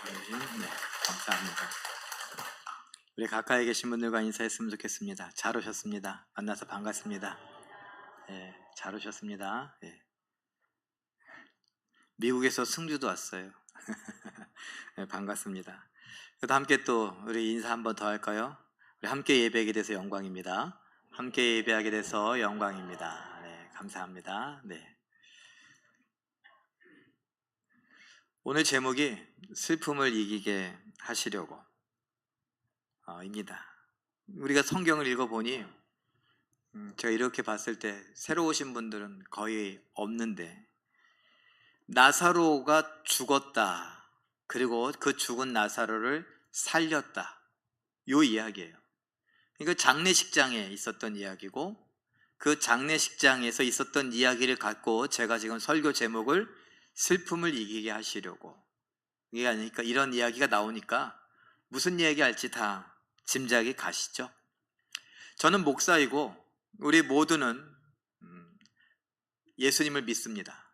네, 감사합니다. 우리 가까이 계신 분들과 인사했으면 좋겠습니다. 잘 오셨습니다. 만나서 반갑습니다. 잘 오셨습니다. 미국에서 승주도 왔어요. 네, 반갑습니다. 그래도 함께 또 우리 인사 한번 더 할까요? 우리 함께 예배하게 돼서 영광입니다. 함께 예배하게 돼서 영광입니다. 네, 감사합니다. 네. 오늘 제목이 슬픔을 이기게 하시려고 입니다. 우리가 성경을 읽어보니 제가 이렇게 봤을 때 새로 오신 분들은 거의 없는데, 나사로가 죽었다, 그리고 그 죽은 나사로를 살렸다, 요 이야기예요. 그러니까 장례식장에 있었던 이야기고, 그 장례식장에서 있었던 이야기를 갖고 제가 지금 설교 제목을 슬픔을 이기게 하시려고, 이게 아니니까 이런 이야기가 나오니까 무슨 이야기 할지 다 짐작이 가시죠? 저는 목사이고 우리 모두는 예수님을 믿습니다.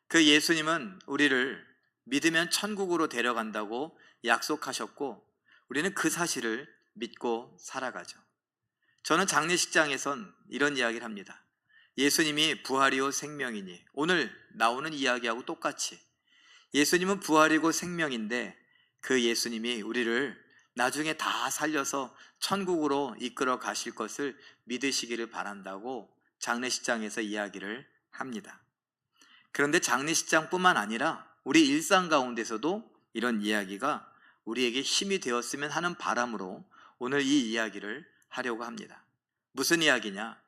그 예수님은 우리를 믿으면 천국으로 데려간다고 약속하셨고, 우리는 그 사실을 믿고 살아가죠. 저는 장례식장에선 이런 이야기를 합니다. 예수님이 부활이요 생명이니, 오늘 나오는 이야기하고 똑같이 예수님은 부활이고 생명인데, 그 예수님이 우리를 나중에 다 살려서 천국으로 이끌어 가실 것을 믿으시기를 바란다고 장례식장에서 이야기를 합니다. 그런데 장례식장뿐만 아니라 우리 일상 가운데서도 이런 이야기가 우리에게 힘이 되었으면 하는 바람으로 오늘 이 이야기를 하려고 합니다. 무슨 이야기냐?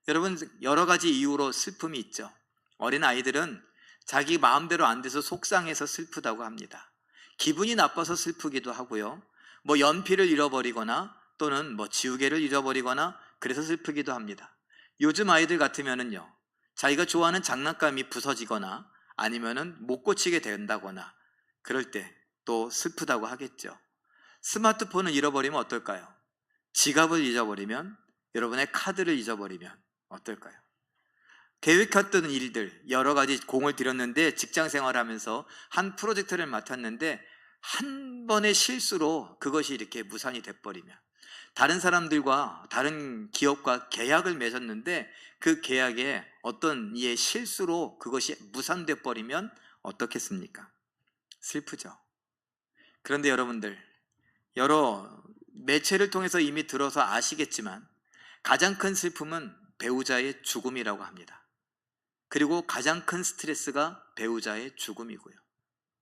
여러분, 여러 가지 이유로 슬픔이 있죠. 어린 아이들은 자기 마음대로 안 돼서 속상해서 슬프다고 합니다. 기분이 나빠서 슬프기도 하고요. 연필을 잃어버리거나 또는 지우개를 잃어버리거나 그래서 슬프기도 합니다. 요즘 아이들 같으면은요, 자기가 좋아하는 장난감이 부서지거나 아니면은 못 고치게 된다거나 그럴 때 또 슬프다고 하겠죠. 스마트폰을 잃어버리면 어떨까요? 지갑을 잊어버리면, 여러분의 카드를 잊어버리면 어떨까요? 계획했던 일들, 여러 가지 공을 들였는데, 직장 생활하면서 한 프로젝트를 맡았는데 한 번의 실수로 그것이 이렇게 무산이 돼버리면, 다른 사람들과 다른 기업과 계약을 맺었는데 그 계약에 어떤 이의 실수로 그것이 무산돼 버리면 어떻겠습니까? 슬프죠. 그런데 여러분들, 여러 매체를 통해서 이미 들어서 아시겠지만 가장 큰 슬픔은 배우자의 죽음이라고 합니다. 그리고 가장 큰 스트레스가 배우자의 죽음이고요.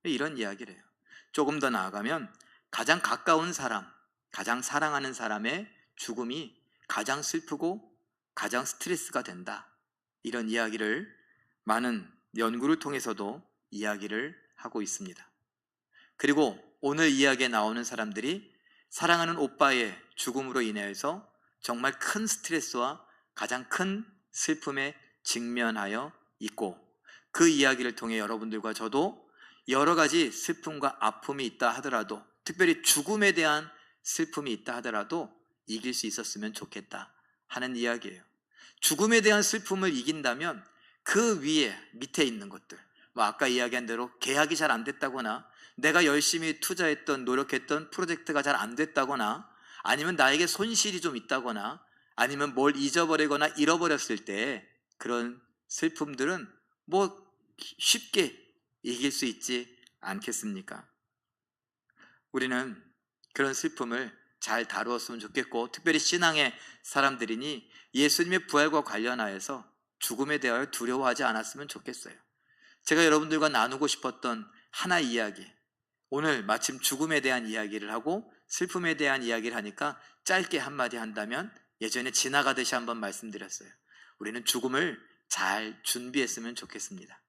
이런 이야기를 해요. 조금 더 나아가면 가장 가까운 사람, 가장 사랑하는 사람의 죽음이 가장 슬프고 가장 스트레스가 된다, 이런 이야기를 많은 연구를 통해서도 이야기를 하고 있습니다. 그리고 오늘 이야기에 나오는 사람들이 사랑하는 오빠의 죽음으로 인해서 정말 큰 스트레스와 가장 큰 슬픔에 직면하여 있고, 그 이야기를 통해 여러분들과 저도 여러 가지 슬픔과 아픔이 있다 하더라도, 특별히 죽음에 대한 슬픔이 있다 하더라도 이길 수 있었으면 좋겠다 하는 이야기예요. 죽음에 대한 슬픔을 이긴다면 그 위에 밑에 있는 것들, 아까 이야기한 대로 계약이 잘 안 됐다거나, 내가 열심히 투자했던 노력했던 프로젝트가 잘 안 됐다거나, 아니면 나에게 손실이 좀 있다거나, 아니면 뭘 잊어버리거나 잃어버렸을 때 그런 슬픔들은 쉽게 이길 수 있지 않겠습니까? 우리는 그런 슬픔을 잘 다루었으면 좋겠고, 특별히 신앙의 사람들이니 예수님의 부활과 관련하여서 죽음에 대하여 두려워하지 않았으면 좋겠어요. 제가 여러분들과 나누고 싶었던 하나의 이야기, 오늘 마침 죽음에 대한 이야기를 하고 슬픔에 대한 이야기를 하니까 짧게 한마디 한다면, 예전에 지나가듯이 한번 말씀드렸어요. 우리는 죽음을 잘 준비했으면 좋겠습니다.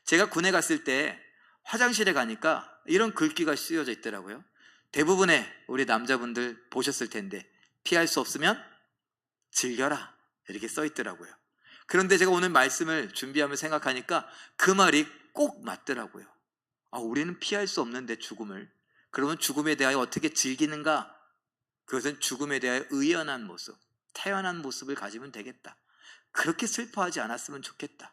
제가 군에 갔을 때 화장실에 가니까 이런 글귀가 쓰여져 있더라고요. 대부분의 우리 남자분들 보셨을 텐데, 피할 수 없으면 즐겨라, 이렇게 써 있더라고요. 그런데 제가 오늘 말씀을 준비하며 생각하니까 그 말이 꼭 맞더라고요. 우리는 피할 수 없는데 죽음을, 그러면 죽음에 대하여 어떻게 즐기는가? 그것은 죽음에 대하여 의연한 모습, 태연한 모습을 가지면 되겠다. 그렇게 슬퍼하지 않았으면 좋겠다.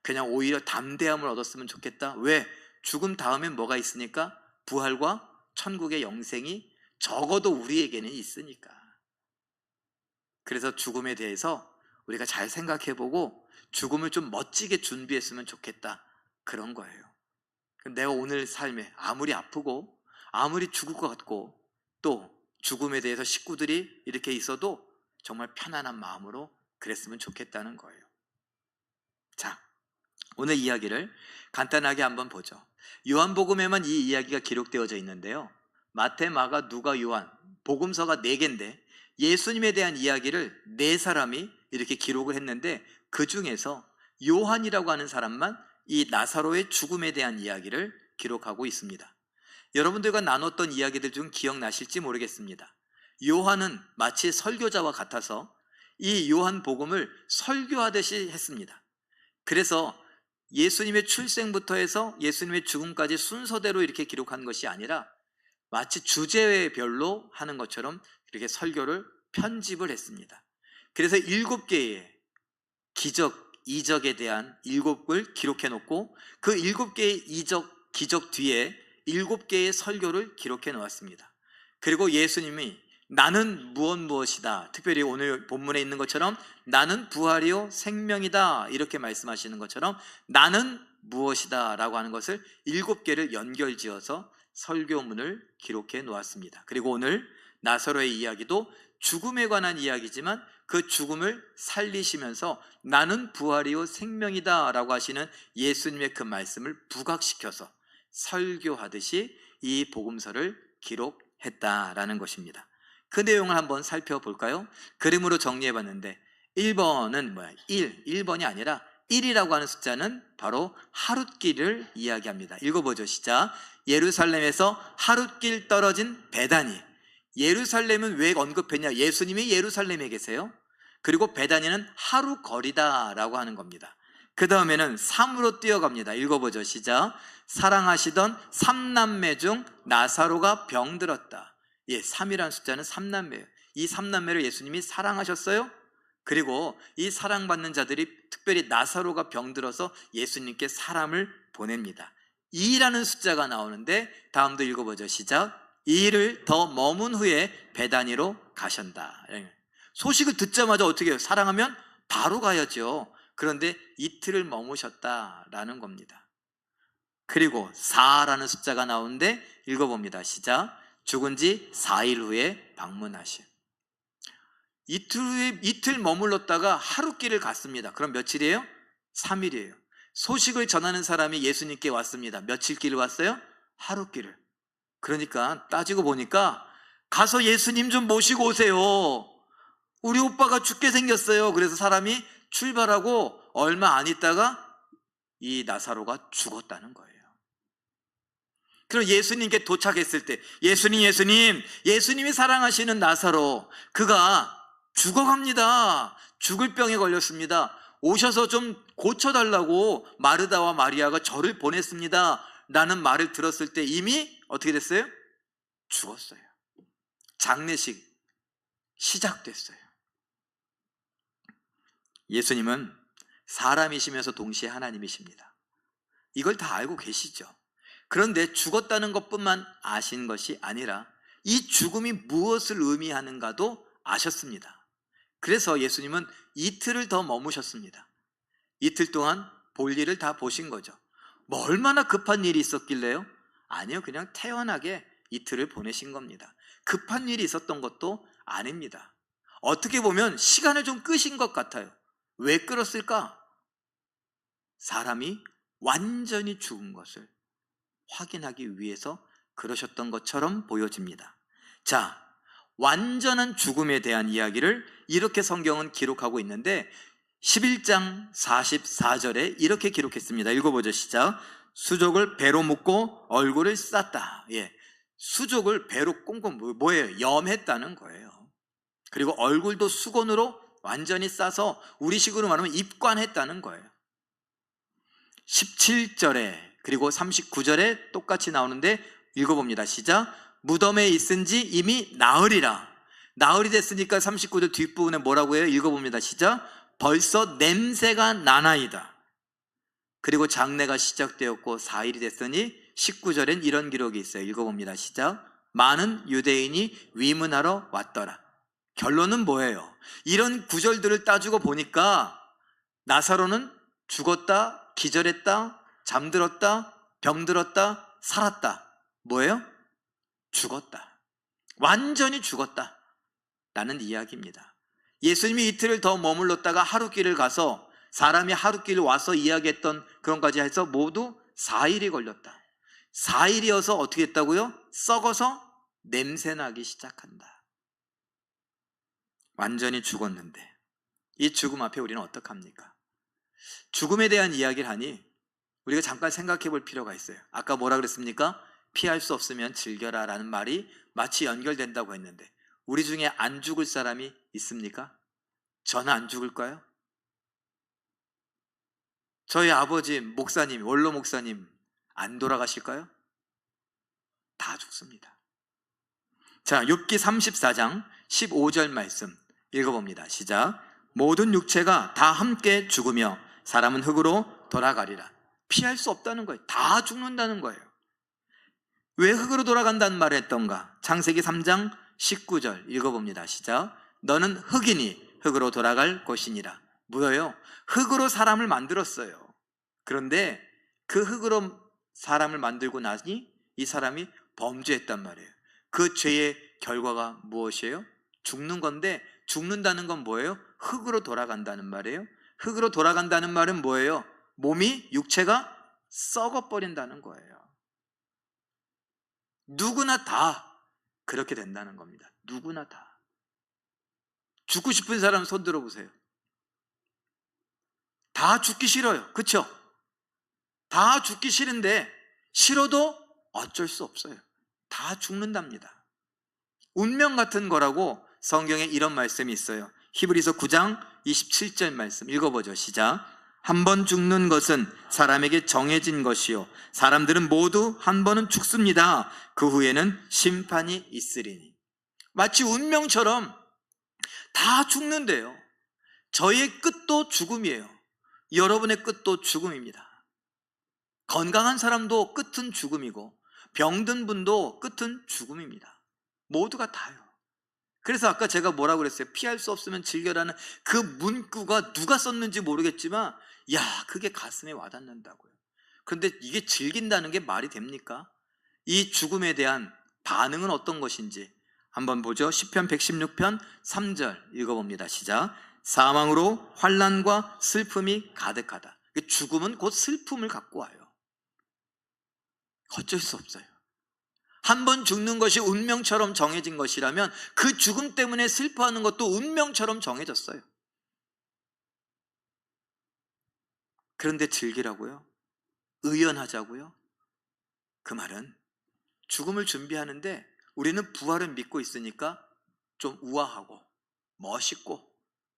그냥 오히려 담대함을 얻었으면 좋겠다. 왜? 죽음 다음엔 뭐가 있으니까? 부활과 천국의 영생이 적어도 우리에게는 있으니까. 그래서 죽음에 대해서 우리가 잘 생각해보고 죽음을 좀 멋지게 준비했으면 좋겠다, 그런 거예요. 내가 오늘 삶에 아무리 아프고 아무리 죽을 것 같고 또 죽음에 대해서 식구들이 이렇게 있어도 정말 편안한 마음으로 그랬으면 좋겠다는 거예요. 자, 오늘 이야기를 간단하게 한번 보죠. 요한복음에만 이 이야기가 기록되어져 있는데요, 마태, 마가, 누가, 요한 복음서가 4개인데 예수님에 대한 이야기를 4사람이 이렇게 기록을 했는데 그 중에서 요한이라고 하는 사람만 이 나사로의 죽음에 대한 이야기를 기록하고 있습니다. 여러분들과 나눴던 이야기들 중 기억나실지 모르겠습니다. 요한은 마치 설교자와 같아서 이 요한복음을 설교하듯이 했습니다. 그래서 예수님의 출생부터 해서 예수님의 죽음까지 순서대로 이렇게 기록한 것이 아니라 마치 주제별로 하는 것처럼 이렇게 설교를 편집을 했습니다. 그래서 7개의 기적, 이적에 대한 7을 기록해 놓고 그 7개의 이적, 기적 뒤에 7개의 설교를 기록해 놓았습니다. 그리고 예수님이 나는 무엇이다, 특별히 오늘 본문에 있는 것처럼 나는 부활이요 생명이다 이렇게 말씀하시는 것처럼 나는 무엇이다 라고 하는 것을 7개를 연결지어서 설교문을 기록해 놓았습니다. 그리고 오늘 나사로의 이야기도 죽음에 관한 이야기지만 그 죽음을 살리시면서 나는 부활이요 생명이다 라고 하시는 예수님의 그 말씀을 부각시켜서 설교하듯이 이 복음서를 기록했다라는 것입니다. 그 내용을 한번 살펴볼까요? 그림으로 정리해봤는데 1번은 뭐야? 1번이 아니라 1이라고 하는 숫자는 바로 하룻길을 이야기합니다. 읽어보죠. 시작. 예루살렘에서 하룻길 떨어진 베다니. 예루살렘은 왜 언급했냐? 예수님이 예루살렘에 계세요. 그리고 베다니는 하루 거리다 라고 하는 겁니다. 그 다음에는 3으로 뛰어갑니다. 읽어보죠. 시작. 사랑하시던 3남매 중 나사로가 병들었다. 예, 3이라는 숫자는 3남매예요. 이 3남매를 예수님이 사랑하셨어요. 그리고 이 사랑받는 자들이 특별히 나사로가 병들어서 예수님께 사람을 보냅니다. 2라는 숫자가 나오는데 다음도 읽어보죠. 시작. 2일을 더 머문 후에 베다니로 가신다. 소식을 듣자마자 어떻게 해요? 사랑하면 바로 가야죠. 그런데 이틀을 머무셨다라는 겁니다. 그리고 4라는 숫자가 나오는데 읽어봅니다. 시작. 죽은 지 4일 후에 방문하심. 이틀 머물렀다가 하룻길을 갔습니다. 그럼 며칠이에요? 3일이에요. 소식을 전하는 사람이 예수님께 왔습니다. 며칠 길을 왔어요? 하룻길을. 그러니까 따지고 보니까 가서 예수님 좀 모시고 오세요. 우리 오빠가 죽게 생겼어요. 그래서 사람이 출발하고 얼마 안 있다가 이 나사로가 죽었다는 거예요. 그럼 예수님께 도착했을 때 예수님이 사랑하시는 나사로 그가 죽어갑니다. 죽을 병에 걸렸습니다. 오셔서 좀 고쳐달라고 마르다와 마리아가 저를 보냈습니다 라는 말을 들었을 때 이미 어떻게 됐어요? 죽었어요. 장례식 시작됐어요. 예수님은 사람이시면서 동시에 하나님이십니다. 이걸 다 알고 계시죠. 그런데 죽었다는 것뿐만 아신 것이 아니라 이 죽음이 무엇을 의미하는가도 아셨습니다. 그래서 예수님은 이틀을 더 머무셨습니다. 이틀 동안 볼 일을 다 보신 거죠. 뭐 얼마나 급한 일이 있었길래요? 아니요, 그냥 태연하게 이틀을 보내신 겁니다. 급한 일이 있었던 것도 아닙니다. 어떻게 보면 시간을 좀 끄신 것 같아요. 왜 끌었을까? 사람이 완전히 죽은 것을 확인하기 위해서 그러셨던 것처럼 보여집니다. 자, 완전한 죽음에 대한 이야기를 이렇게 성경은 기록하고 있는데 11장 44절에 이렇게 기록했습니다. 읽어보죠. 시작. 수족을 배로 묶고 얼굴을 쌌다. 예, 수족을 배로 꽁꽁 뭐예요? 염했다는 거예요. 그리고 얼굴도 수건으로 완전히 싸서 우리식으로 말하면 입관했다는 거예요. 17절에 그리고 39절에 똑같이 나오는데 읽어봅니다. 시작. 무덤에 있은 지 이미 나흘이라. 나흘이 됐으니까 39절 뒷부분에 뭐라고 해요? 읽어봅니다. 시작. 벌써 냄새가 나나이다. 그리고 장례가 시작되었고 4일이 됐으니 19절엔 이런 기록이 있어요. 읽어봅니다. 시작. 많은 유대인이 위문하러 왔더라. 결론은 뭐예요? 이런 구절들을 따지고 보니까 나사로는 죽었다, 기절했다, 잠들었다, 병들었다, 살았다. 뭐예요? 죽었다. 완전히 죽었다 라는 이야기입니다. 예수님이 이틀을 더 머물렀다가 하루길을 가서 사람이 하루길 와서 이야기했던 그런 까지 해서 모두 4일이 걸렸다. 4일이어서 어떻게 했다고요? 썩어서 냄새나기 시작한다. 완전히 죽었는데 이 죽음 앞에 우리는 어떡합니까? 죽음에 대한 이야기를 하니 우리가 잠깐 생각해 볼 필요가 있어요. 아까 뭐라 그랬습니까? 피할 수 없으면 즐겨라 라는 말이 마치 연결된다고 했는데 우리 중에 안 죽을 사람이 있습니까? 저는 안 죽을까요? 저희 아버지 목사님, 원로 목사님 안 돌아가실까요? 다 죽습니다. 자, 욥기 34장 15절 말씀 읽어봅니다. 시작. 모든 육체가 다 함께 죽으며 사람은 흙으로 돌아가리라. 피할 수 없다는 거예요. 다 죽는다는 거예요. 왜 흙으로 돌아간다는 말을 했던가? 창세기 3장 19절 읽어봅니다. 시작. 너는 흙이니 흙으로 돌아갈 것이니라. 뭐예요? 흙으로 사람을 만들었어요. 그런데 그 흙으로 사람을 만들고 나니 이 사람이 범죄했단 말이에요. 그 죄의 결과가 무엇이에요? 죽는 건데 죽는다는 건 뭐예요? 흙으로 돌아간다는 말이에요. 흙으로 돌아간다는 말은 뭐예요? 몸이, 육체가 썩어버린다는 거예요. 누구나 다 그렇게 된다는 겁니다. 누구나 다. 죽고 싶은 사람 손 들어보세요. 다 죽기 싫어요. 그렇죠? 다 죽기 싫은데 싫어도 어쩔 수 없어요. 다 죽는답니다. 운명 같은 거라고 성경에 이런 말씀이 있어요. 히브리서 9장 27절 말씀 읽어보죠. 시작. 한 번 죽는 것은 사람에게 정해진 것이요 사람들은 모두 한 번은 죽습니다. 그 후에는 심판이 있으리니. 마치 운명처럼 다 죽는데요. 저의 끝도 죽음이에요. 여러분의 끝도 죽음입니다. 건강한 사람도 끝은 죽음이고 병든 분도 끝은 죽음입니다. 모두가 다요. 그래서 아까 제가 뭐라고 그랬어요? 피할 수 없으면 즐겨라는 그 문구가 누가 썼는지 모르겠지만 야, 그게 가슴에 와닿는다고요. 그런데 이게 즐긴다는 게 말이 됩니까? 이 죽음에 대한 반응은 어떤 것인지 한번 보죠. 시편 116편 3절 읽어봅니다. 시작. 사망으로 환난과 슬픔이 가득하다. 죽음은 곧 슬픔을 갖고 와요. 어쩔 수 없어요. 한 번 죽는 것이 운명처럼 정해진 것이라면 그 죽음 때문에 슬퍼하는 것도 운명처럼 정해졌어요. 그런데 즐기라고요? 의연하자고요? 그 말은 죽음을 준비하는데 우리는 부활을 믿고 있으니까 좀 우아하고 멋있고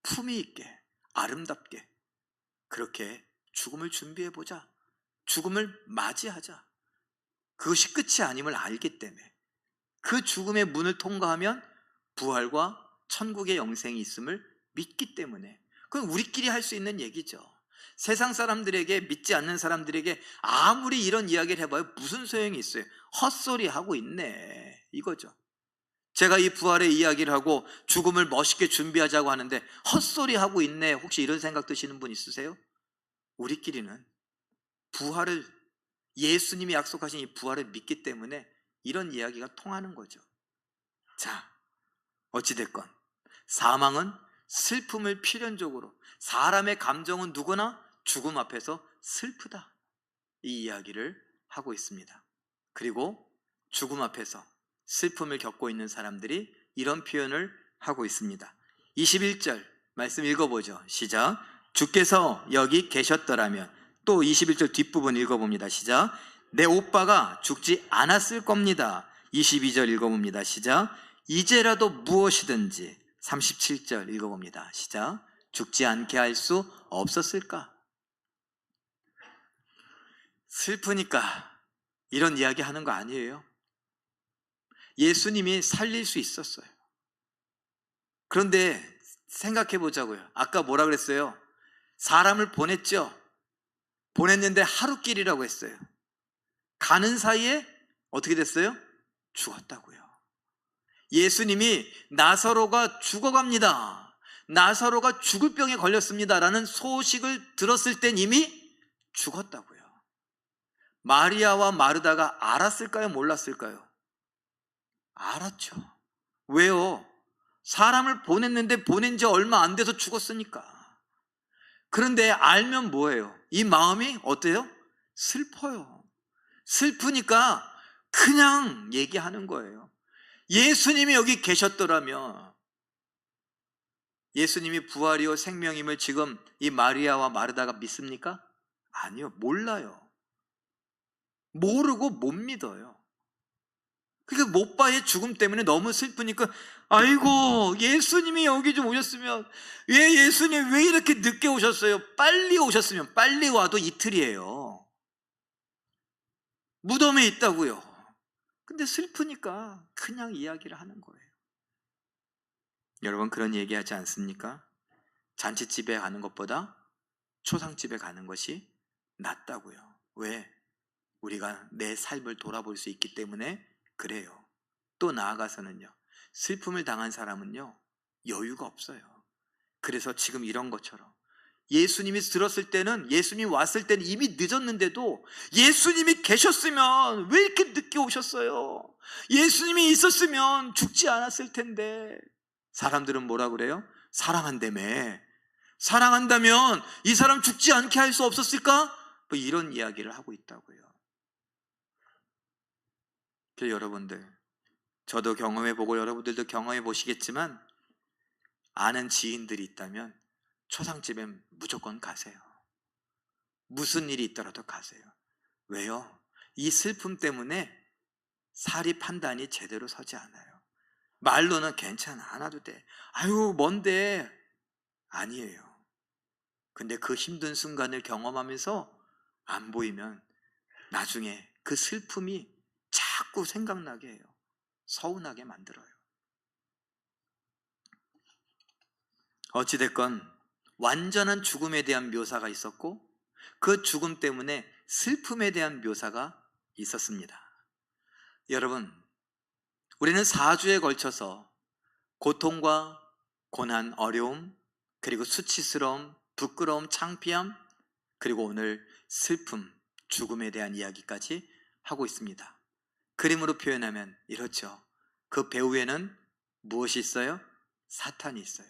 품위 있게 아름답게 그렇게 죽음을 준비해보자. 죽음을 맞이하자. 그것이 끝이 아님을 알기 때문에 그 죽음의 문을 통과하면 부활과 천국의 영생이 있음을 믿기 때문에 그건 우리끼리 할 수 있는 얘기죠. 세상 사람들에게, 믿지 않는 사람들에게 아무리 이런 이야기를 해봐요. 무슨 소용이 있어요? 헛소리 하고 있네 이거죠. 제가 이 부활의 이야기를 하고 죽음을 멋있게 준비하자고 하는데 헛소리 하고 있네. 혹시 이런 생각 드시는 분 있으세요? 우리끼리는 부활을, 예수님이 약속하신 이 부활을 믿기 때문에 이런 이야기가 통하는 거죠. 자, 어찌됐건 사망은 슬픔을 필연적으로, 사람의 감정은 누구나 죽음 앞에서 슬프다, 이 이야기를 하고 있습니다. 그리고 죽음 앞에서 슬픔을 겪고 있는 사람들이 이런 표현을 하고 있습니다. 21절 말씀 읽어보죠. 시작. 주께서 여기 계셨더라면. 또 21절 뒷부분 읽어봅니다. 시작. 내 오빠가 죽지 않았을 겁니다. 22절 읽어봅니다. 시작. 이제라도 무엇이든지. 37절 읽어봅니다. 시작. 죽지 않게 할 수 없었을까? 슬프니까 이런 이야기 하는 거 아니에요. 예수님이 살릴 수 있었어요. 그런데 생각해 보자고요. 아까 뭐라 그랬어요? 사람을 보냈죠. 보냈는데 하루길이라고 했어요. 가는 사이에 어떻게 됐어요? 죽었다고요. 예수님이 나사로가 죽어갑니다, 나사로가 죽을 병에 걸렸습니다 라는 소식을 들었을 땐 이미 죽었다고요. 마리아와 마르다가 알았을까요? 몰랐을까요? 알았죠. 왜요? 사람을 보냈는데 보낸 지 얼마 안 돼서 죽었으니까. 그런데 알면 뭐예요? 이 마음이 어때요? 슬퍼요. 슬프니까 그냥 얘기하는 거예요. 예수님이 여기 계셨더라면, 예수님이 부활이요 생명임을 지금 이 마리아와 마르다가 믿습니까? 아니요, 몰라요. 모르고 못 믿어요. 그러니까 모빠의 죽음 때문에 너무 슬프니까, 아이고 예수님이 여기 좀 오셨으면, 왜 예수님 왜 이렇게 늦게 오셨어요? 빨리 오셨으면, 빨리 와도 이틀이에요. 무덤에 있다고요. 근데 슬프니까 그냥 이야기를 하는 거예요. 여러분 그런 얘기하지 않습니까? 잔치집에 가는 것보다 초상집에 가는 것이 낫다고요. 왜? 우리가 내 삶을 돌아볼 수 있기 때문에 그래요. 또 나아가서는요, 슬픔을 당한 사람은요 여유가 없어요. 그래서 지금 이런 것처럼 예수님이 들었을 때는, 예수님이 왔을 때는 이미 늦었는데도 예수님이 계셨으면 왜 이렇게 늦게 오셨어요? 예수님이 있었으면 죽지 않았을 텐데. 사람들은 뭐라 그래요? 사랑한다며. 사랑한다면 이 사람 죽지 않게 할 수 없었을까? 뭐 이런 이야기를 하고 있다고요. 그래서 여러분들, 저도 경험해보고 여러분들도 경험해보시겠지만, 아는 지인들이 있다면 초상집에 무조건 가세요. 무슨 일이 있더라도 가세요. 왜요? 이 슬픔 때문에 사리 판단이 제대로 서지 않아요. 말로는 괜찮아, 안 와도 돼, 아유 뭔데, 아니에요. 근데 그 힘든 순간을 경험하면서 안 보이면 나중에 그 슬픔이 자꾸 생각나게 해요. 서운하게 만들어요. 어찌됐건 완전한 죽음에 대한 묘사가 있었고, 그 죽음 때문에 슬픔에 대한 묘사가 있었습니다. 여러분, 우리는 4주에 걸쳐서 고통과 고난, 어려움, 그리고 수치스러움, 부끄러움, 창피함, 그리고 오늘 슬픔, 죽음에 대한 이야기까지 하고 있습니다. 그림으로 표현하면 이렇죠. 그 배후에는 무엇이 있어요? 사탄이 있어요.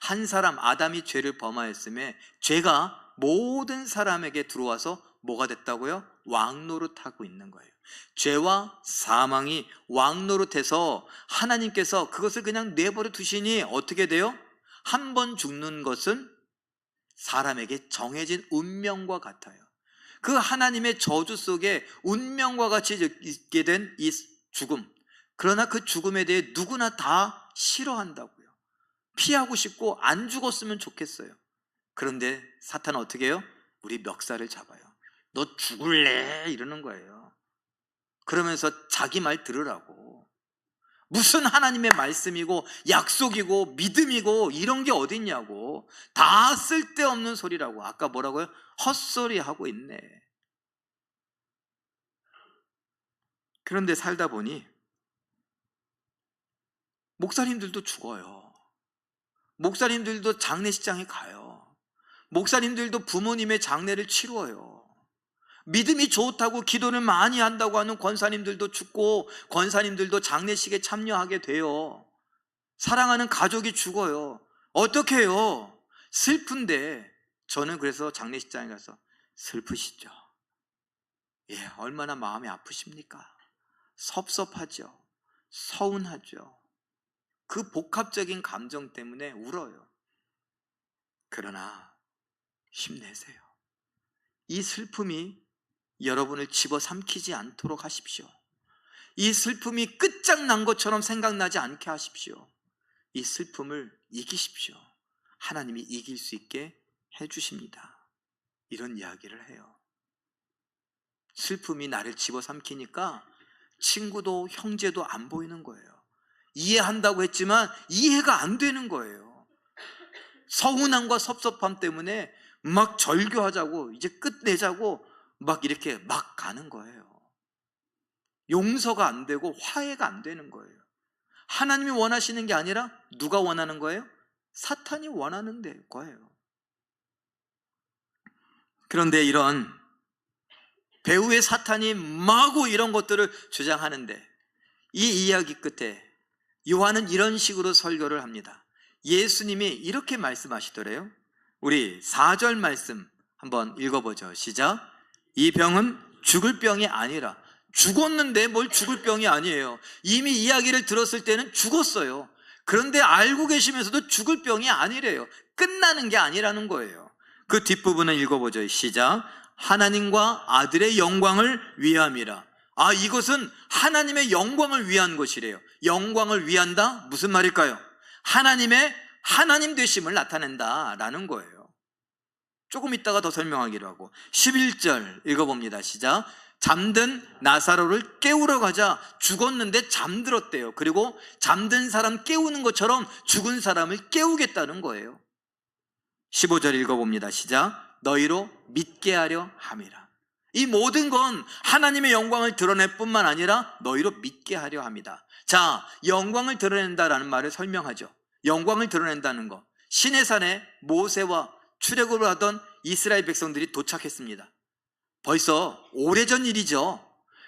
한 사람 아담이 죄를 범하였음에 죄가 모든 사람에게 들어와서 뭐가 됐다고요? 왕노릇하고 있는 거예요. 죄와 사망이 왕노릇해서 하나님께서 그것을 그냥 내버려 두시니 어떻게 돼요? 한 번 죽는 것은 사람에게 정해진 운명과 같아요. 그 하나님의 저주 속에 운명과 같이 있게 된 이 죽음, 그러나 그 죽음에 대해 누구나 다 싫어한다고요. 피하고 싶고 안 죽었으면 좋겠어요. 그런데 사탄은 어떻게 해요? 우리 멱살을 잡아요. 너 죽을래? 이러는 거예요. 그러면서 자기 말 들으라고. 무슨 하나님의 말씀이고 약속이고 믿음이고 이런 게 어딨냐고. 다 쓸데없는 소리라고. 아까 뭐라고요? 헛소리 하고 있네. 그런데 살다 보니 목사님들도 죽어요. 목사님들도 장례식장에 가요. 목사님들도 부모님의 장례를 치루어요. 믿음이 좋다고 기도를 많이 한다고 하는 권사님들도 죽고, 권사님들도 장례식에 참여하게 돼요. 사랑하는 가족이 죽어요. 어떻게 해요? 슬픈데. 저는 그래서 장례식장에 가서, 슬프시죠? 예, 얼마나 마음이 아프십니까? 섭섭하죠. 서운하죠. 그 복합적인 감정 때문에 울어요. 그러나 힘내세요. 이 슬픔이 여러분을 집어삼키지 않도록 하십시오. 이 슬픔이 끝장난 것처럼 생각나지 않게 하십시오. 이 슬픔을 이기십시오. 하나님이 이길 수 있게 해주십니다. 이런 이야기를 해요. 슬픔이 나를 집어삼키니까 친구도 형제도 안 보이는 거예요. 이해한다고 했지만 이해가 안 되는 거예요. 서운함과 섭섭함 때문에 막 절교하자고, 이제 끝내자고 막 이렇게 막 가는 거예요. 용서가 안 되고 화해가 안 되는 거예요. 하나님이 원하시는 게 아니라 누가 원하는 거예요? 사탄이 원하는 거예요. 그런데 이런 배후의 사탄이 마구 이런 것들을 주장하는데, 이 이야기 끝에 요한은 이런 식으로 설교를 합니다. 예수님이 이렇게 말씀하시더래요. 우리 4절 말씀 한번 읽어보죠. 시작. 이 병은 죽을 병이 아니라, 죽었는데 뭘 죽을 병이 아니에요. 이미 이야기를 들었을 때는 죽었어요. 그런데 알고 계시면서도 죽을 병이 아니래요. 끝나는 게 아니라는 거예요. 그 뒷부분을 읽어보죠. 시작. 하나님과 아들의 영광을 위함이라. 이것은 하나님의 영광을 위한 것이래요. 영광을 위한다? 무슨 말일까요? 하나님의 하나님 되심을 나타낸다라는 거예요. 조금 있다가 더 설명하기로 하고, 11절 읽어봅니다. 시작. 잠든 나사로를 깨우러 가자. 죽었는데 잠들었대요. 그리고 잠든 사람 깨우는 것처럼 죽은 사람을 깨우겠다는 거예요. 15절 읽어봅니다. 시작. 너희로 믿게 하려 함이라. 이 모든 건 하나님의 영광을 드러낼 뿐만 아니라 너희로 믿게 하려 합니다. 자, 영광을 드러낸다라는 말을 설명하죠. 영광을 드러낸다는 거, 시내산에 모세와 출애굽을 하던 이스라엘 백성들이 도착했습니다. 벌써 오래전 일이죠.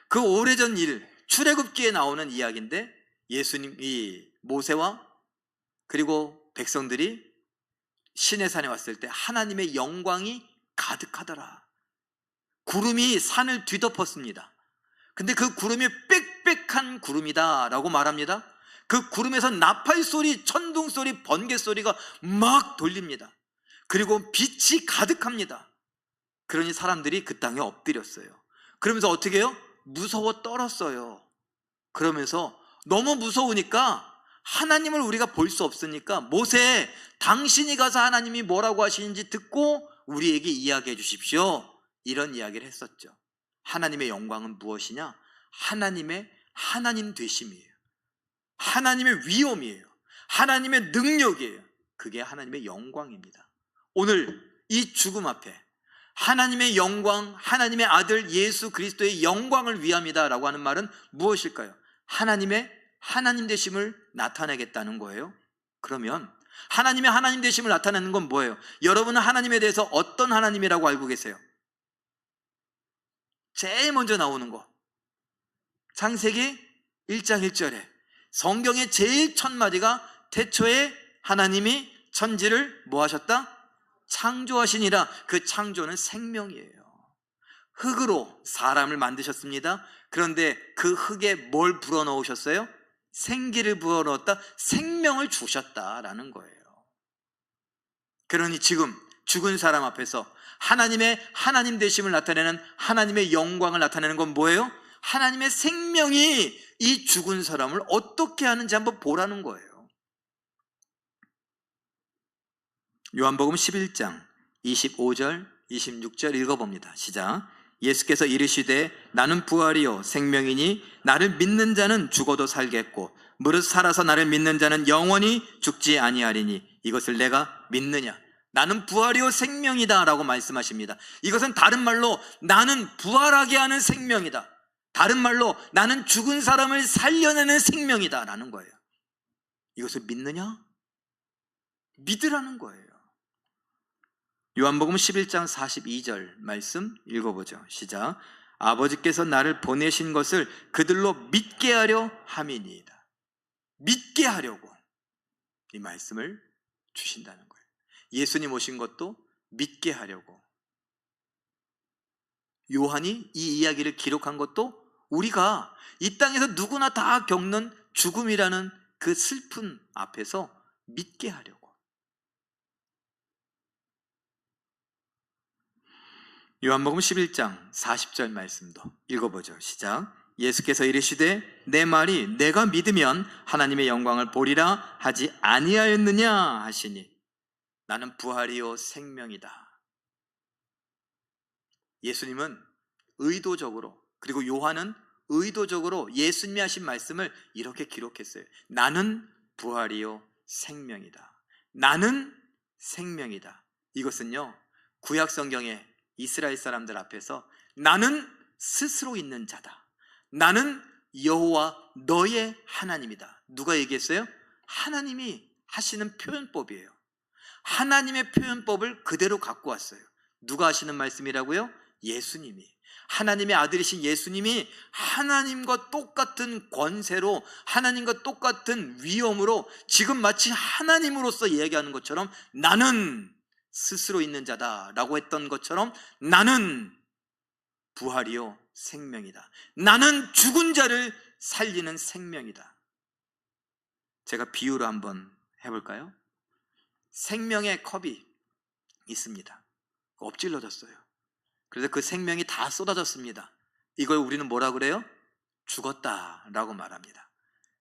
그 오래전 일, 출애굽기에 나오는 이야기인데, 예수님이 모세와 그리고 백성들이 시내산에 왔을 때 하나님의 영광이 가득하더라. 구름이 산을 뒤덮었습니다. 근데 그 구름이 빽빽한 구름이다 라고 말합니다. 그 구름에서 나팔 소리, 천둥 소리, 번개 소리가 막 돌립니다. 그리고 빛이 가득합니다. 그러니 사람들이 그 땅에 엎드렸어요. 그러면서 어떻게 해요? 무서워 떨었어요. 그러면서 너무 무서우니까 하나님을 우리가 볼 수 없으니까, 모세, 당신이 가서 하나님이 뭐라고 하시는지 듣고 우리에게 이야기해 주십시오. 이런 이야기를 했었죠. 하나님의 영광은 무엇이냐? 하나님의 하나님 되심이에요. 하나님의 위엄이에요. 하나님의 능력이에요. 그게 하나님의 영광입니다. 오늘 이 죽음 앞에 하나님의 영광, 하나님의 아들 예수 그리스도의 영광을 위함이다 라고 하는 말은 무엇일까요? 하나님의 하나님 되심을 나타내겠다는 거예요. 그러면 하나님의 하나님 되심을 나타내는 건 뭐예요? 여러분은 하나님에 대해서 어떤 하나님이라고 알고 계세요? 제일 먼저 나오는 거, 창세기 1장 1절에 성경의 제일 첫 마디가 태초에 하나님이 천지를 뭐 하셨다? 창조하시니라. 그 창조는 생명이에요. 흙으로 사람을 만드셨습니다. 그런데 그 흙에 뭘 불어넣으셨어요? 생기를 불어넣었다, 생명을 주셨다라는 거예요. 그러니 지금 죽은 사람 앞에서 하나님의 하나님 되심을 나타내는, 하나님의 영광을 나타내는 건 뭐예요? 하나님의 생명이 이 죽은 사람을 어떻게 하는지 한번 보라는 거예요. 요한복음 11장 25절 26절 읽어봅니다. 시작. 예수께서 이르시되 나는 부활이요 생명이니 나를 믿는 자는 죽어도 살겠고 무릇 살아서 나를 믿는 자는 영원히 죽지 아니하리니 이것을 내가 믿느냐. 나는 부활이요 생명이다 라고 말씀하십니다. 이것은 다른 말로 나는 부활하게 하는 생명이다, 다른 말로 나는 죽은 사람을 살려내는 생명이다 라는 거예요. 이것을 믿느냐? 믿으라는 거예요. 요한복음 11장 42절 말씀 읽어보죠. 시작. 아버지께서 나를 보내신 것을 그들로 믿게 하려 함이니이다. 믿게 하려고 이 말씀을 주신다는 거예요. 예수님 오신 것도 믿게 하려고. 요한이 이 이야기를 기록한 것도 우리가 이 땅에서 누구나 다 겪는 죽음이라는 그 슬픈 앞에서 믿게 하려고. 요한복음 11장 40절 말씀도 읽어보죠. 시작. 예수께서 이르시되 내 말이 내가 믿으면 하나님의 영광을 보리라 하지 아니하였느냐 하시니 나는 부활이요 생명이다. 예수님은 의도적으로, 그리고 요한은 의도적으로 예수님이 하신 말씀을 이렇게 기록했어요. 나는 부활이요 생명이다. 나는 생명이다. 이것은요, 구약 성경에 이스라엘 사람들 앞에서 나는 스스로 있는 자다, 나는 여호와 너의 하나님이다. 누가 얘기했어요? 하나님이 하시는 표현법이에요. 하나님의 표현법을 그대로 갖고 왔어요. 누가 하시는 말씀이라고요? 예수님이. 하나님의 아들이신 예수님이 하나님과 똑같은 권세로, 하나님과 똑같은 위엄으로 지금 마치 하나님으로서 이야기하는 것처럼 나는 스스로 있는 자다 라고 했던 것처럼 나는 부활이요 생명이다. 나는 죽은 자를 살리는 생명이다. 제가 비유를 한번 해볼까요? 생명의 컵이 있습니다. 엎질러졌어요. 그래서 그 생명이 다 쏟아졌습니다. 이걸 우리는 뭐라 그래요? 죽었다라고 말합니다.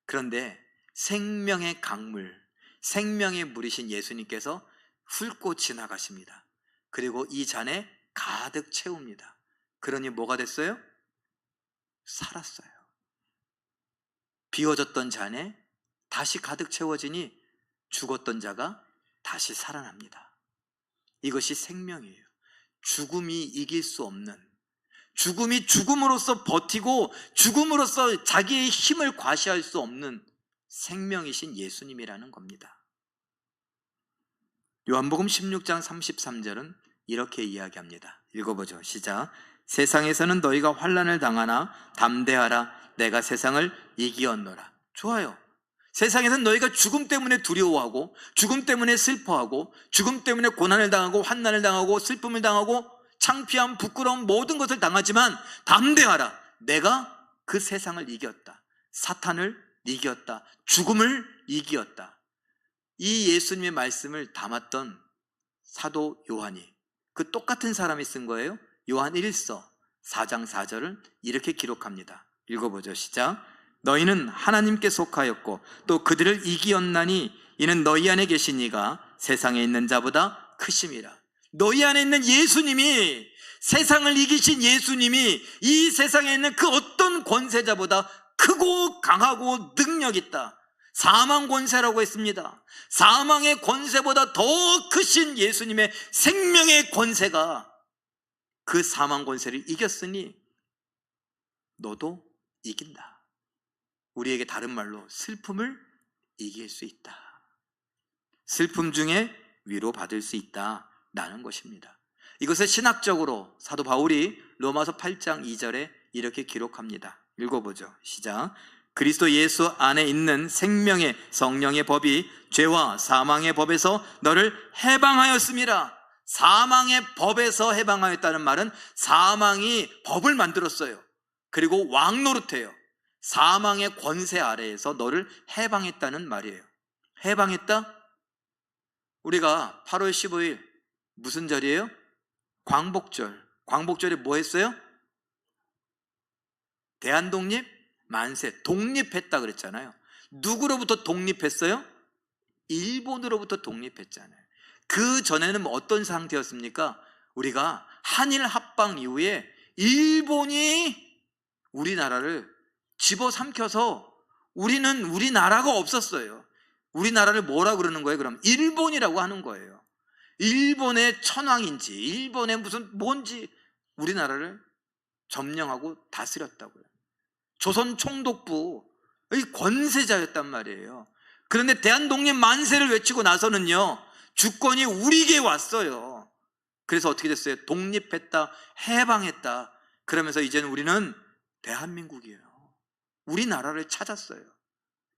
그런데 생명의 강물, 생명의 물이신 예수님께서 훑고 지나가십니다. 그리고 이 잔에 가득 채웁니다. 그러니 뭐가 됐어요? 살았어요. 비워졌던 잔에 다시 가득 채워지니 죽었던 자가 다시 살아납니다. 이것이 생명이에요. 죽음이 이길 수 없는, 죽음이 죽음으로써 버티고 죽음으로써 자기의 힘을 과시할 수 없는 생명이신 예수님이라는 겁니다. 요한복음 16장 33절은 이렇게 이야기합니다. 읽어보죠. 시작. 세상에서는 너희가 환난을 당하나 담대하라. 내가 세상을 이기었노라. 좋아요. 세상에서는 너희가 죽음 때문에 두려워하고 죽음 때문에 슬퍼하고 죽음 때문에 고난을 당하고 환난을 당하고 슬픔을 당하고 창피함, 부끄러움 모든 것을 당하지만 담대하라. 내가 그 세상을 이겼다. 사탄을 이겼다. 죽음을 이겼다. 이 예수님의 말씀을 담았던 사도 요한이 그 똑같은 사람이 쓴 거예요. 요한 1서 4장 4절을 이렇게 기록합니다. 읽어보죠. 시작. 너희는 하나님께 속하였고 또 그들을 이기었나니 이는 너희 안에 계신 이가 세상에 있는 자보다 크심이라. 너희 안에 있는 예수님이, 세상을 이기신 예수님이 이 세상에 있는 그 어떤 권세자보다 크고 강하고 능력 있다. 사망 권세라고 했습니다. 사망의 권세보다 더 크신 예수님의 생명의 권세가 그 사망 권세를 이겼으니 너도 이긴다. 우리에게 다른 말로 슬픔을 이길 수 있다. 슬픔 중에 위로받을 수 있다라는 것입니다. 이것을 신학적으로 사도 바울이 로마서 8장 2절에 이렇게 기록합니다. 읽어보죠. 시작. 그리스도 예수 안에 있는 생명의 성령의 법이 죄와 사망의 법에서 너를 해방하였음이라. 사망의 법에서 해방하였다는 말은 사망이 법을 만들었어요. 그리고 왕 노릇해요. 사망의 권세 아래에서 너를 해방했다는 말이에요. 해방했다? 우리가 8월 15일 무슨 절이에요? 광복절. 광복절에 뭐 했어요? 대한독립 만세. 독립했다 그랬잖아요. 누구로부터 독립했어요? 일본으로부터 독립했잖아요. 그 전에는 어떤 상태였습니까? 우리가 한일 합방 이후에 일본이 우리나라를 집어삼켜서 우리는 우리나라가 없었어요. 우리나라를 뭐라 그러는 거예요? 그럼 일본이라고 하는 거예요. 일본의 천황인지 일본의 무슨 뭔지 우리나라를 점령하고 다스렸다고요. 조선 총독부의 권세자였단 말이에요. 그런데 대한독립 만세를 외치고 나서는요, 주권이 우리에게 왔어요. 그래서 어떻게 됐어요? 독립했다, 해방했다. 그러면서 이제는 우리는 대한민국이에요. 우리나라를 찾았어요.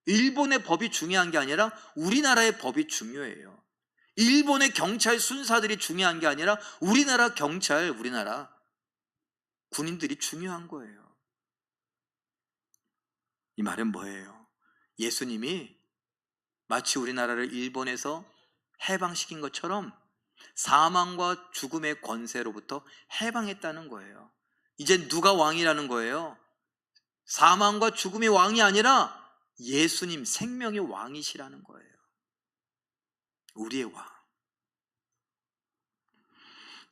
일본의 법이 중요한 게 아니라 우리나라의 법이 중요해요. 일본의 경찰 순사들이 중요한 게 아니라 우리나라 경찰, 우리나라 군인들이 중요한 거예요. 이 말은 뭐예요? 예수님이 마치 우리나라를 일본에서 해방시킨 것처럼 사망과 죽음의 권세로부터 해방했다는 거예요. 이제 누가 왕이라는 거예요? 사망과 죽음의 왕이 아니라 예수님 생명의 왕이시라는 거예요. 우리의 왕.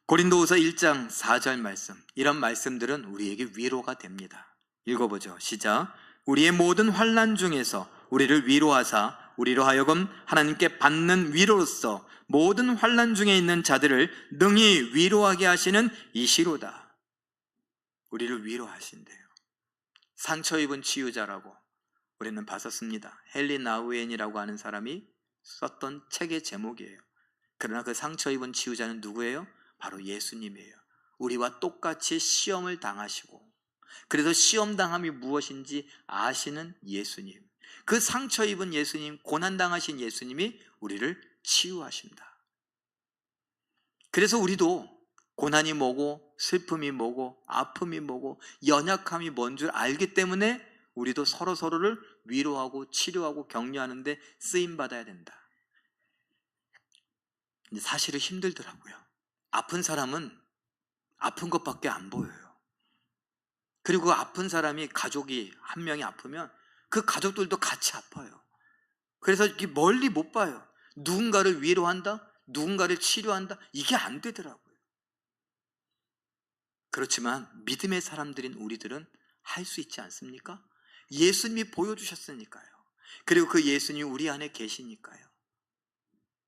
고린도후서 1장 4절 말씀, 이런 말씀들은 우리에게 위로가 됩니다. 읽어보죠. 시작. 우리의 모든 환난 중에서 우리를 위로하사 우리로 하여금 하나님께 받는 위로로서 모든 환난 중에 있는 자들을 능히 위로하게 하시는 이시로다. 우리를 위로하신대요. 상처 입은 치유자라고 우리는 봤었습니다. 헨리 나우엔이라고 하는 사람이 썼던 책의 제목이에요. 그러나 그 상처 입은 치유자는 누구예요? 바로 예수님이에요. 우리와 똑같이 시험을 당하시고, 그래서 시험 당함이 무엇인지 아시는 예수님, 그 상처 입은 예수님, 고난 당하신 예수님이 우리를 치유하신다. 그래서 우리도 고난이 뭐고 슬픔이 뭐고 아픔이 뭐고 연약함이 뭔 줄 알기 때문에 우리도 서로를 위로하고 치료하고 격려하는데 쓰임받아야 된다. 근데 사실은 힘들더라고요. 아픈 사람은 아픈 것밖에 안 보여요. 그리고 그 아픈 사람이, 가족이 한 명이 아프면 그 가족들도 같이 아파요. 그래서 이렇게 멀리 못 봐요. 누군가를 위로한다, 누군가를 치료한다, 이게 안 되더라고요. 그렇지만 믿음의 사람들인 우리들은 할 수 있지 않습니까? 예수님이 보여주셨으니까요. 그리고 그 예수님이 우리 안에 계시니까요.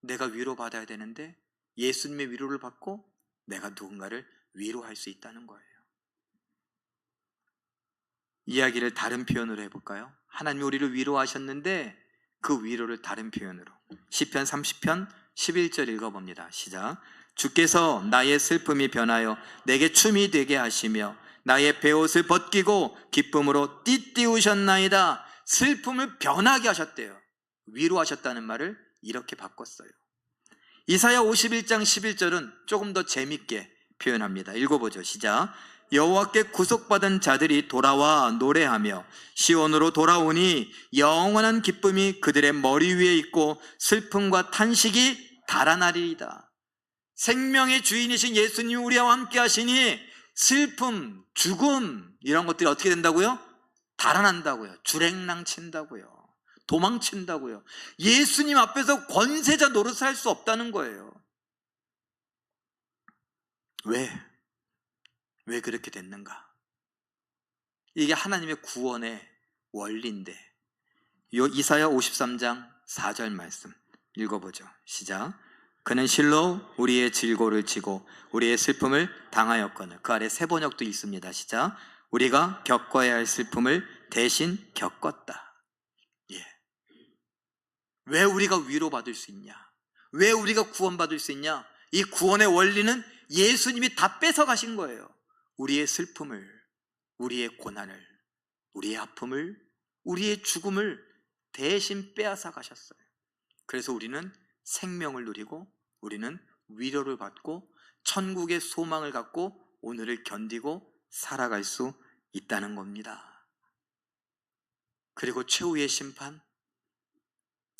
내가 위로받아야 되는데 예수님의 위로를 받고 내가 누군가를 위로할 수 있다는 거예요. 이야기를 다른 표현으로 해볼까요? 하나님이 우리를 위로하셨는데 그 위로를 다른 표현으로, 시편 30편 11절 읽어봅니다. 시작. 주께서 나의 슬픔이 변하여 내게 춤이 되게 하시며 나의 베옷을 벗기고 기쁨으로 띠띠우셨나이다. 슬픔을 변하게 하셨대요. 위로하셨다는 말을 이렇게 바꿨어요. 이사야 51장 11절은 조금 더 재밌게 표현합니다. 읽어보죠. 시작. 여호와께 구속받은 자들이 돌아와 노래하며 시온으로 돌아오니 영원한 기쁨이 그들의 머리 위에 있고 슬픔과 탄식이 달아나리이다. 생명의 주인이신 예수님이 우리와 함께 하시니 슬픔, 죽음 이런 것들이 어떻게 된다고요? 달아난다고요. 주랭랑친다고요. 도망친다고요. 예수님 앞에서 권세자 노릇을 할 수 없다는 거예요. 왜 그렇게 됐는가? 이게 하나님의 구원의 원리인데, 이사야 53장 4절 말씀 읽어보죠. 시작. 그는 실로 우리의 질고를 지고 우리의 슬픔을 당하였거늘. 그 아래 세 번역도 있습니다. 시작. 우리가 겪어야 할 슬픔을 대신 겪었다. 예. 왜 우리가 위로받을 수 있냐? 왜 우리가 구원받을 수 있냐? 이 구원의 원리는 예수님이 다 뺏어가신 거예요. 우리의 슬픔을, 우리의 고난을, 우리의 아픔을, 우리의 죽음을 대신 빼앗아 가셨어요. 그래서 우리는 생명을 누리고 우리는 위로를 받고 천국의 소망을 갖고 오늘을 견디고 살아갈 수 있다는 겁니다. 그리고 최후의 심판,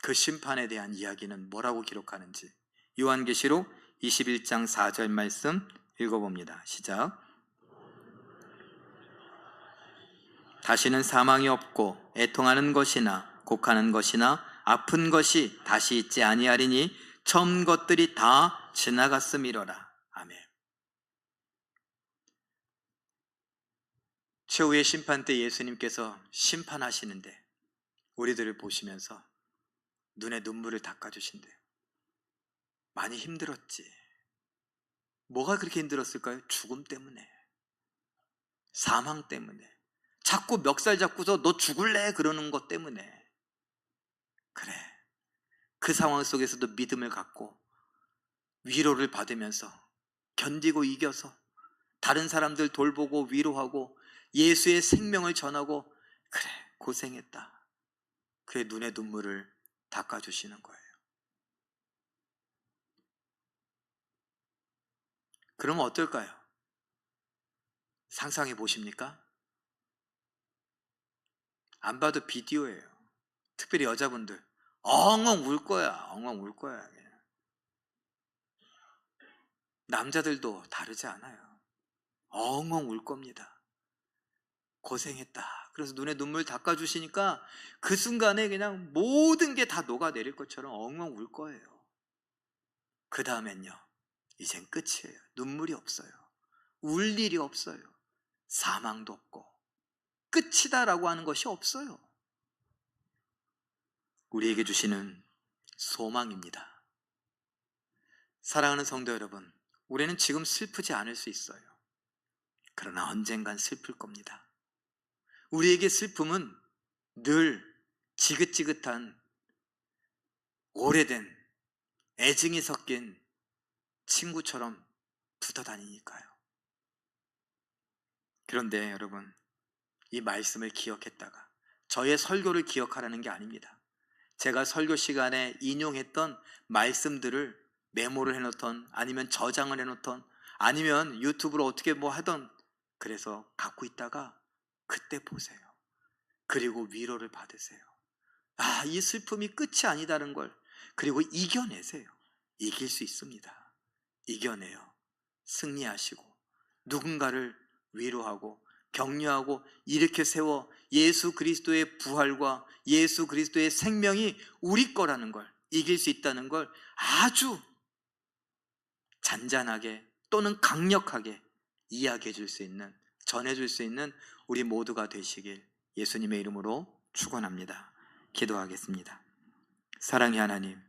그 심판에 대한 이야기는 뭐라고 기록하는지 요한계시록 21장 4절 말씀 읽어봅니다. 시작. 다시는 사망이 없고 애통하는 것이나 곡하는 것이나 아픈 것이 다시 있지 아니하리니 처음 것들이 다 지나갔음이로라. 아멘. 최후의 심판 때 예수님께서 심판하시는데 우리들을 보시면서 눈에 눈물을 닦아주신대. 많이 힘들었지. 뭐가 그렇게 힘들었을까요? 죽음 때문에, 사망 때문에, 자꾸 멱살 잡고서 너 죽을래? 그러는 것 때문에. 그래, 그 상황 속에서도 믿음을 갖고 위로를 받으면서 견디고 이겨서 다른 사람들 돌보고 위로하고 예수의 생명을 전하고, 그래 고생했다. 그의 눈에 눈물을 닦아주시는 거예요. 그러면 어떨까요? 상상해 보십니까? 안 봐도 비디오예요. 특별히 여자분들 엉엉 울 거야. 엉엉 울 거야. 그냥. 남자들도 다르지 않아요. 엉엉 울 겁니다. 고생했다. 그래서 눈에 눈물 닦아주시니까 그 순간에 그냥 모든 게 다 녹아내릴 것처럼 엉엉 울 거예요. 그 다음엔요, 이젠 끝이에요. 눈물이 없어요. 울 일이 없어요. 사망도 없고 끝이다라고 하는 것이 없어요. 우리에게 주시는 소망입니다. 사랑하는 성도 여러분, 우리는 지금 슬프지 않을 수 있어요. 그러나 언젠간 슬플 겁니다. 우리에게 슬픔은 늘 지긋지긋한 오래된 애증이 섞인 친구처럼 붙어 다니니까요. 그런데 여러분, 이 말씀을 기억했다가 저의 설교를 기억하라는 게 아닙니다. 제가 설교 시간에 인용했던 말씀들을 메모를 해놓던, 아니면 저장을 해놓던, 아니면 유튜브로 어떻게 뭐 하던, 그래서 갖고 있다가 그때 보세요. 그리고 위로를 받으세요. 아, 이 슬픔이 끝이 아니다는 걸. 그리고 이겨내세요. 이길 수 있습니다. 이겨내요. 승리하시고 누군가를 위로하고 격려하고 이렇게 세워 예수 그리스도의 부활과 예수 그리스도의 생명이 우리 거라는 걸, 이길 수 있다는 걸 아주 잔잔하게 또는 강력하게 이야기해 줄 수 있는, 전해 줄 수 있는 우리 모두가 되시길 예수님의 이름으로 축원합니다. 기도하겠습니다. 사랑의 하나님,